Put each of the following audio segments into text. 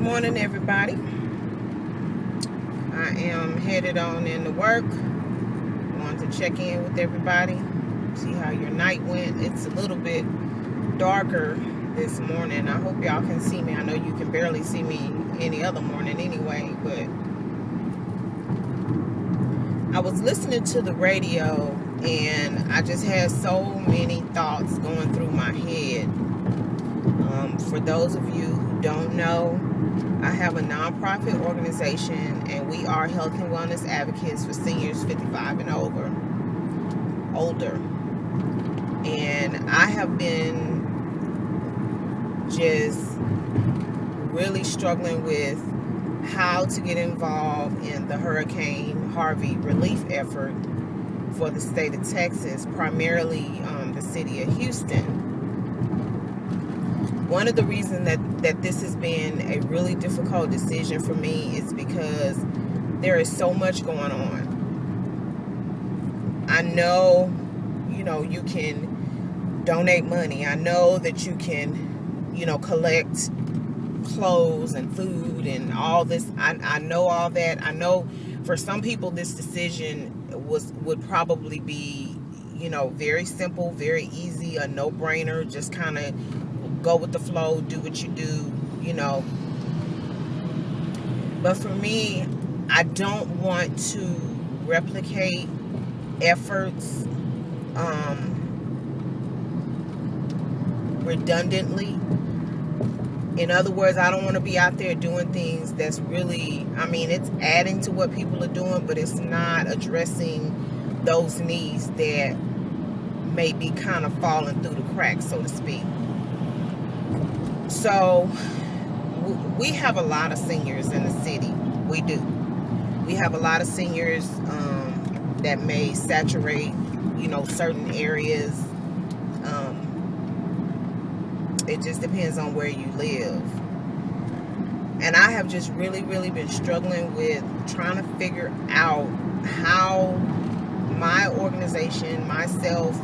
morning, everybody. I am headed on into work. Wanted to check in with everybody, see how your night went. It's a little bit darker this morning. I hope y'all can see me. I know you can barely see me any other morning anyway, but I was listening to the radio and I just had so many thoughts going through my head. For those of you who don't know, I have a nonprofit organization and we are health and wellness advocates for seniors 55 and older. And I have been just really struggling with how to get involved in the Hurricane Harvey relief effort for the state of Texas, primarily the city of Houston. One of the reasons that this has been a really difficult decision for me is because there is so much going on. I know, you can donate money. I know that you can, collect clothes and food and all this. I know all that. I know for some people this decision would probably be, very simple, very easy, a no-brainer, just kind of go with the flow, do what you do, But for me, I don't want to replicate efforts redundantly. In other words, I don't want to be out there doing things that's really, it's adding to what people are doing, but it's not addressing those needs that may be kind of falling through the cracks, so to speak. So we have a lot of seniors in the city. We do. We have a lot of seniors that may saturate, certain areas. It just depends on where you live. And I have just really, really been struggling with trying to figure out how my organization, myself,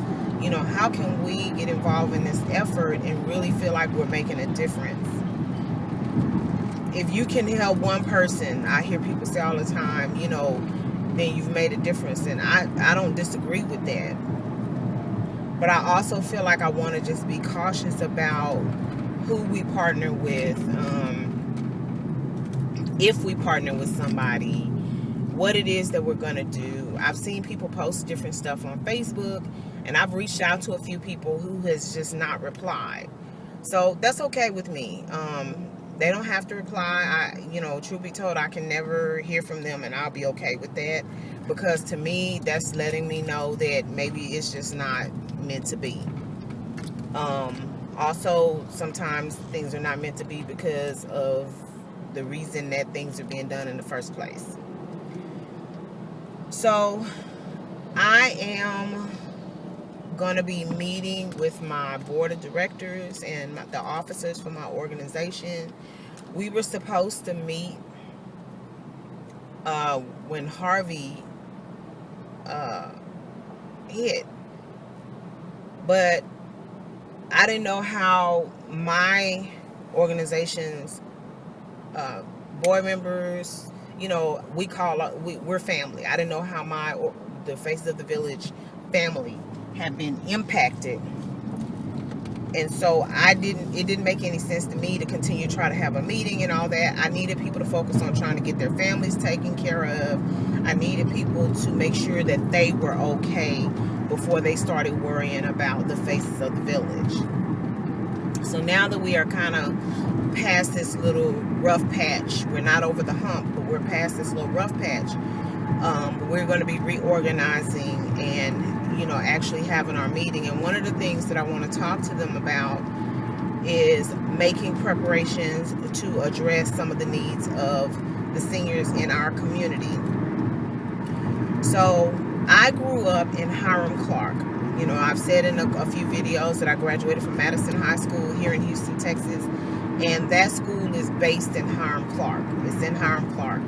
how can we get involved in this effort and really feel like we're making a difference? If you can help one person, I hear people say all the time, then you've made a difference. And I don't disagree with that. But I also feel like I want to just be cautious about who we partner with. If we partner with somebody, what it is that we're going to do. I've seen people post different stuff on Facebook, and I've reached out to a few people who has just not replied. So that's okay with me. They don't have to reply. Truth be told, I can never hear from them, and I'll be okay with that, because to me, that's letting me know that maybe it's just not meant to be. Also, sometimes things are not meant to be because of the reason that things are being done in the first place. So I am going to be meeting with my board of directors and the officers for my organization. We were supposed to meet when Harvey hit, but I didn't know how my organization's board members, we're family. I didn't know how the Faces of the Village family had been impacted. And so it didn't make any sense to me to continue to try to have a meeting and all that. I needed people to focus on trying to get their families taken care of. I needed people to make sure that they were okay before they started worrying about the Faces of the Village. So now that we are kind of past this little rough patch, we're not over the hump, but we're past this little rough patch, we're going to be reorganizing and actually having our meeting. And one of the things that I want to talk to them about is making preparations to address some of the needs of the seniors in our community. So I grew up in Hiram Clark. I've said in a few videos that I graduated from Madison High School here in Houston, Texas, and that school is based in Hiram Clark. It's in Hiram Clark.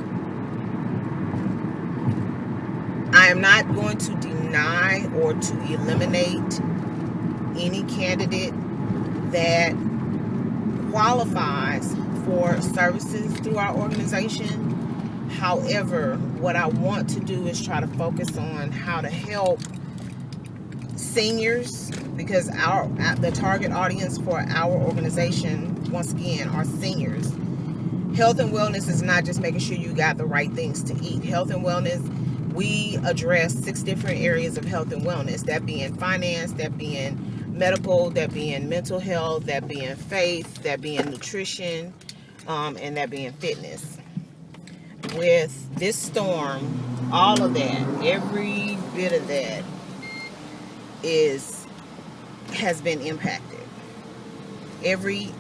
I am not going to deny or to eliminate any candidate that qualifies for services through our organization. However, what I want to do is try to focus on how to help seniors, because the target audience for our organization, once again, are seniors. Health and wellness is not just making sure you got the right things to eat. Health and wellness, we address 6 different areas of health and wellness, that being finance, that being medical, that being mental health, that being faith, that being nutrition, and that being fitness. With this storm, all of that, every bit of that has been impacted. Every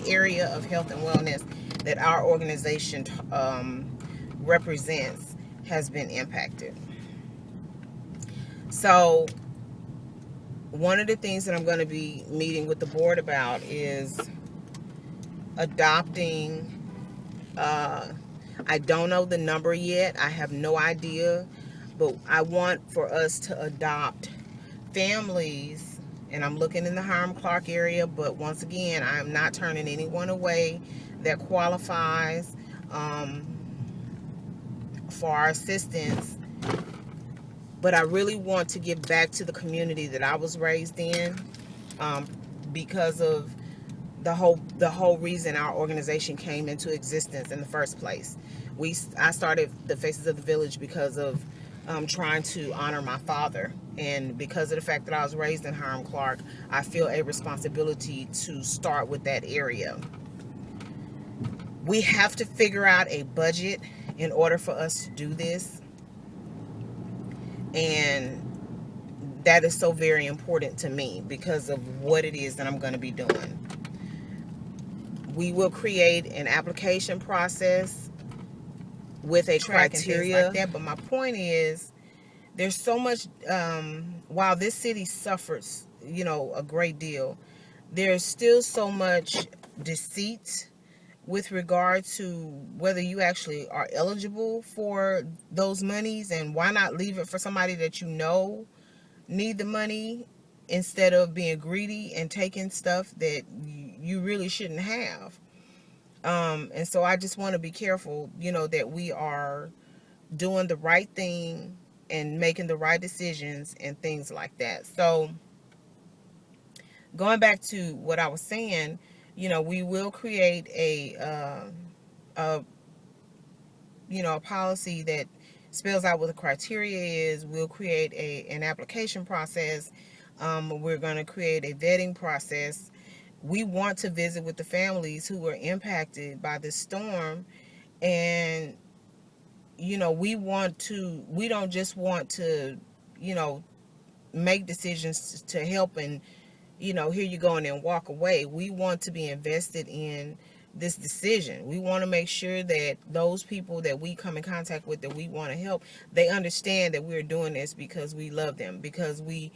area of health and wellness that our organization represents has been impacted. So one of the things that I'm going to be meeting with the board about is adopting, I don't know the number yet, I have no idea, but I want for us to adopt families, and I'm looking in the Hiram-Clark area, but once again, I'm not turning anyone away that qualifies for our assistance. But I really want to give back to the community that I was raised in, because of the whole reason our organization came into existence in the first place. I started the Faces of the Village because of trying to honor my father, and because of the fact that I was raised in Hiram-Clark, I feel a responsibility to start with that area. We have to figure out a budget in order for us to do this, and that is so very important to me because of what it is that I'm going to be doing. We will create an application process with a criteria like that, but my point is, there's so much, while this city suffers, a great deal, there's still so much deceit with regard to whether you actually are eligible for those monies, and why not leave it for somebody that need the money, instead of being greedy and taking stuff that you really shouldn't have. And so I just want to be careful, that we are doing the right thing and making the right decisions and things like that. So going back to what I was saying, we will create a policy that spells out what the criteria is. We'll create an application process. We're going to create a vetting process. We want to visit with the families who were impacted by this storm, and we don't just want to make decisions to help and here you go and then walk away. We want to be invested in this decision. We want to make sure that those people that we come in contact with, that we want to help, they understand that we're doing this because we love them, because we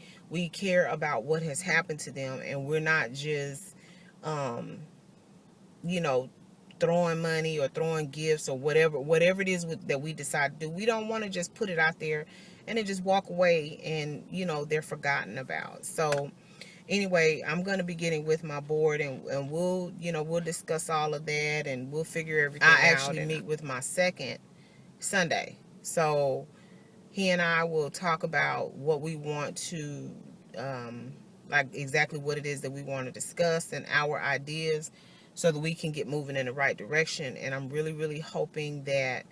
care about what has happened to them, and we're not just throwing money or throwing gifts or whatever it is that we decide to do. We don't want to just put it out there and then just walk away and they're forgotten about. So anyway, I'm going to be getting with my board, and we'll discuss all of that, and we'll figure everything out. I actually meet with my second Sunday, so he and I will talk about what we want to like exactly what it is that we want to discuss and our ideas, so that we can get moving in the right direction. And I'm really, really hoping that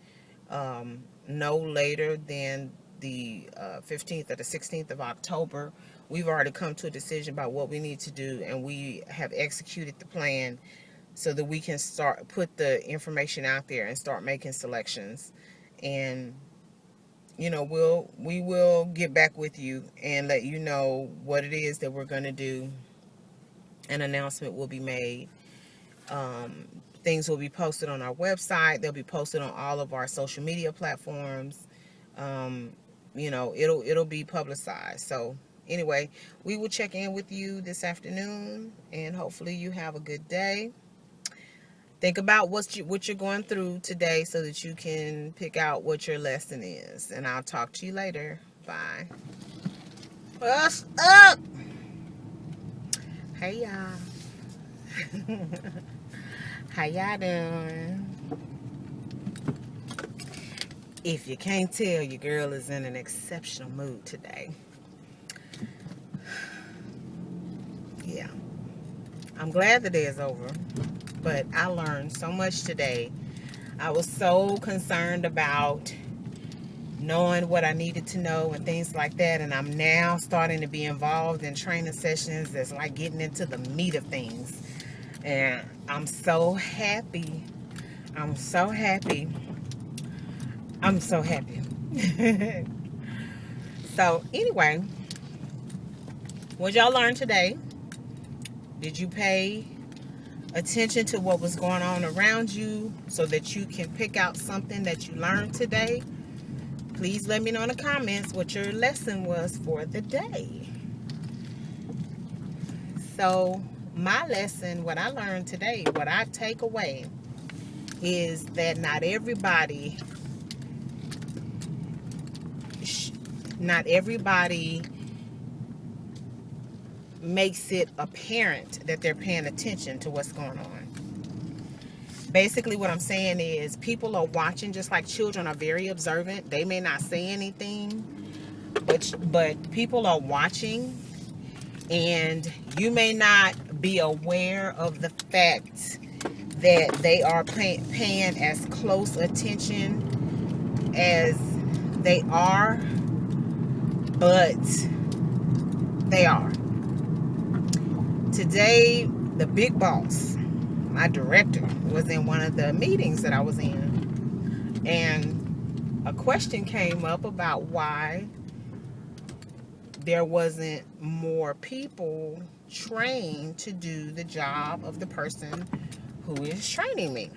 no later than the 15th or the 16th of October, we've already come to a decision about what we need to do, and we have executed the plan so that we can put the information out there and start making selections. And we will get back with you and let you know what it is that we're going to do. An announcement will be made. Things will be posted on our website. They'll be posted on all of our social media platforms. It'll be publicized. So anyway, we will check in with you this afternoon, and hopefully you have a good day. Think about what you're going through today so that you can pick out what your lesson is. And I'll talk to you later. Bye. What's up? Hey, y'all. How y'all doing? If you can't tell, your girl is in an exceptional mood today. Yeah. I'm glad the day is over, but I learned so much today. I was so concerned about knowing what I needed to know and things like that, and I'm now starting to be involved in training sessions that's like getting into the meat of things. And I'm so happy. I'm so happy. I'm so happy. So anyway, what y'all learned today? Did you pay attention to what was going on around you so that you can pick out something that you learned today? Please let me know in the comments what your lesson was for the day. So my lesson, what I learned today, what I take away is that not everybody makes it apparent that they're paying attention to what's going on. Basically what I'm saying is people are watching, just like children are very observant. They may not say anything, but people are watching, and you may not be aware of the fact that they are paying as close attention as they are, but they are. Today, the big boss, my director, was in one of the meetings that I was in, and a question came up about why there wasn't more people trained to do the job of the person who is training me.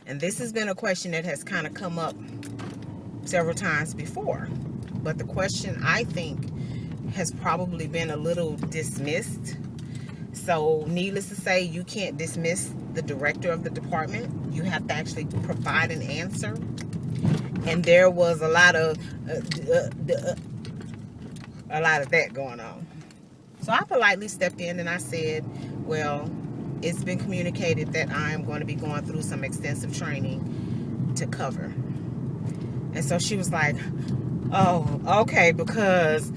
And this has been a question that has kind of come up several times before, but the question, I think, has probably been a little dismissed. So needless to say, you can't dismiss the director of the department. You have to actually provide an answer. And there was a lot of that going on. So I politely stepped in and I said, well, it's been communicated that I am going to be going through some extensive training to cover. And so she was like, oh, okay, because,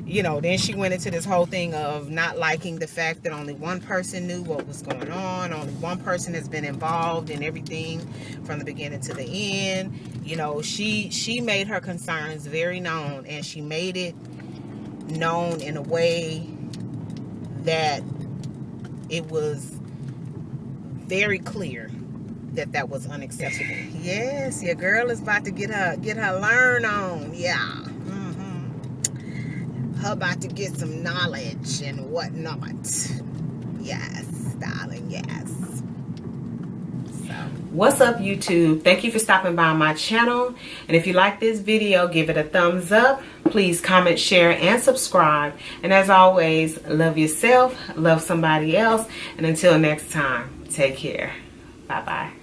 you know, then she went into this whole thing of not liking the fact that only one person knew what was going on. Only one person has been involved in everything from the beginning to the end. You know, she made her concerns very known, and she made it known in a way that it was very clear that that was unacceptable. Yes, your girl is about to get her learn on. Yeah. Her about to get some knowledge and whatnot. Yes, darling, yes. So, what's up, YouTube? Thank you for stopping by my channel. And if you like this video, give it a thumbs up. Please comment, share, and subscribe. And as always, love yourself, love somebody else. And until next time, take care. Bye-bye.